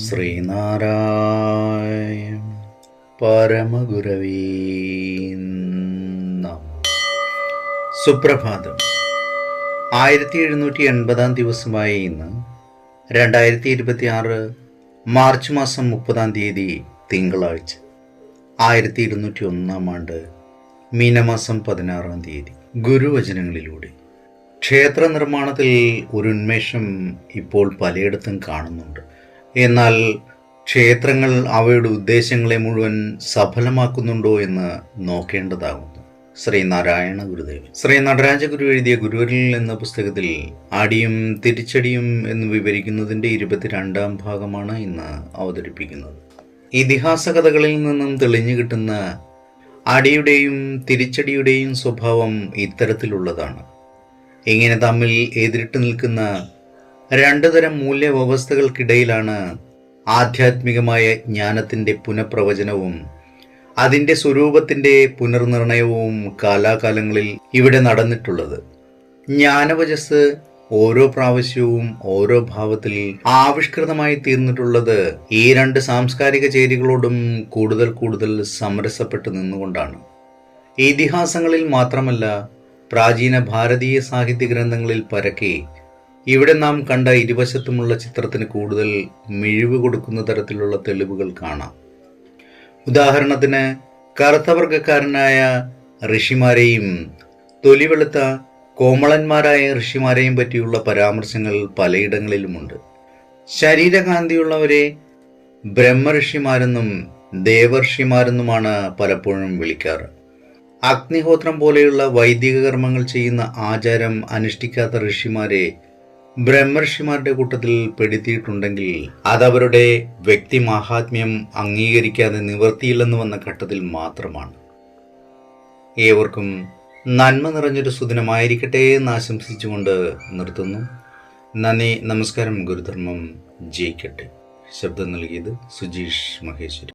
ശ്രീനാരായണ പരമഗുരവേ നമഃ. സുപ്രഭാതം. 1780 ദിവസമായ ഇന്ന് 2026 മാർച്ച് മാസം 30 തിങ്കളാഴ്ച, 1201 ആണ്ട് മീനമാസം 16 ഗുരുവചനങ്ങളിലൂടെ ക്ഷേത്ര നിർമ്മാണത്തിൽ ഒരു ഉന്മേഷം ഇപ്പോൾ പലയിടത്തും കാണുന്നുണ്ട്. എന്നാൽ ക്ഷേത്രങ്ങൾ അവയുടെ ഉദ്ദേശങ്ങളെ മുഴുവൻ സഫലമാക്കുന്നുണ്ടോ എന്ന് നോക്കേണ്ടതാകുന്നു. ശ്രീനാരായണ ഗുരുദേവൻ. ശ്രീ നടരാജഗുരു എഴുതിയ ഗുരുവരിൽ എന്ന പുസ്തകത്തിൽ അടിയും തിരിച്ചടിയും എന്ന് വിവരിക്കുന്നതിൻ്റെ 22ാം ഭാഗമാണ് ഇന്ന് അവതരിപ്പിക്കുന്നത്. ഇതിഹാസ കഥകളിൽ നിന്നും തെളിഞ്ഞു കിട്ടുന്ന അടിയുടെയും തിരിച്ചടിയുടെയും സ്വഭാവം ഇത്തരത്തിലുള്ളതാണ്. ഇങ്ങനെ തമ്മിൽ എതിരിട്ട് നിൽക്കുന്ന രണ്ടു തരം മൂല്യവ്യവസ്ഥകൾക്കിടയിലാണ് ആധ്യാത്മികമായ ജ്ഞാനത്തിൻ്റെ പുനഃപ്രവചനവും അതിൻ്റെ സ്വരൂപത്തിൻ്റെ പുനർനിർണയവും കാലാകാലങ്ങളിൽ ഇവിടെ നടന്നിട്ടുള്ളത്. ജ്ഞാനവചസ് ഓരോ പ്രാവശ്യവും ഓരോ ഭാവത്തിൽ ആവിഷ്കൃതമായി തീർന്നിട്ടുള്ളത് ഈ രണ്ട് സാംസ്കാരിക ചേരികളോടും കൂടുതൽ സമരസപ്പെട്ട് നിന്നുകൊണ്ടാണ്. ഇതിഹാസങ്ങളിൽ മാത്രമല്ല, പ്രാചീന ഭാരതീയ സാഹിത്യ ഗ്രന്ഥങ്ങളിൽ പരക്കെ ഇവിടെ നാം കണ്ട ഇരുവശത്തുമുള്ള ചിത്രത്തിന് കൂടുതൽ മിഴിവ് കൊടുക്കുന്ന തരത്തിലുള്ള തെളിവുകൾ കാണാം. ഉദാഹരണത്തിന്, കറുത്തവർഗക്കാരനായ ഋഷിമാരെയും തൊലിവെളുത്ത കോമളന്മാരായ ഋഷിമാരെയും പറ്റിയുള്ള പരാമർശങ്ങൾ പലയിടങ്ങളിലുമുണ്ട്. ശരീരകാന്തിയുള്ളവരെ ബ്രഹ്മഋഷിമാരെന്നും ദേവർഷിമാരെന്നുമാണ് പലപ്പോഴും വിളിക്കാറ്. അഗ്നിഹോത്രം പോലെയുള്ള വൈദിക കർമ്മങ്ങൾ ചെയ്യുന്ന ആചാരം അനുഷ്ഠിക്കാത്ത ഋഷിമാരെ ബ്രഹ്മഋഷിമാരുടെ കൂട്ടത്തിൽ പെടുത്തിയിട്ടുണ്ടെങ്കിൽ അതവരുടെ വ്യക്തി മാഹാത്മ്യം അംഗീകരിക്കാതെ നിവൃത്തിയില്ലെന്ന് വന്ന ഘട്ടത്തിൽ മാത്രമാണ്. ഏവർക്കും നന്മ നിറഞ്ഞൊരു സുദിനമായിരിക്കട്ടെ എന്ന് ആശംസിച്ചുകൊണ്ട് നിർത്തുന്നു. നന്ദി, നമസ്കാരം. ഗുരുധർമ്മം ജയിക്കട്ടെ. ശബ്ദം നൽകിയത് സുജീഷ് മഹേശ്വരി.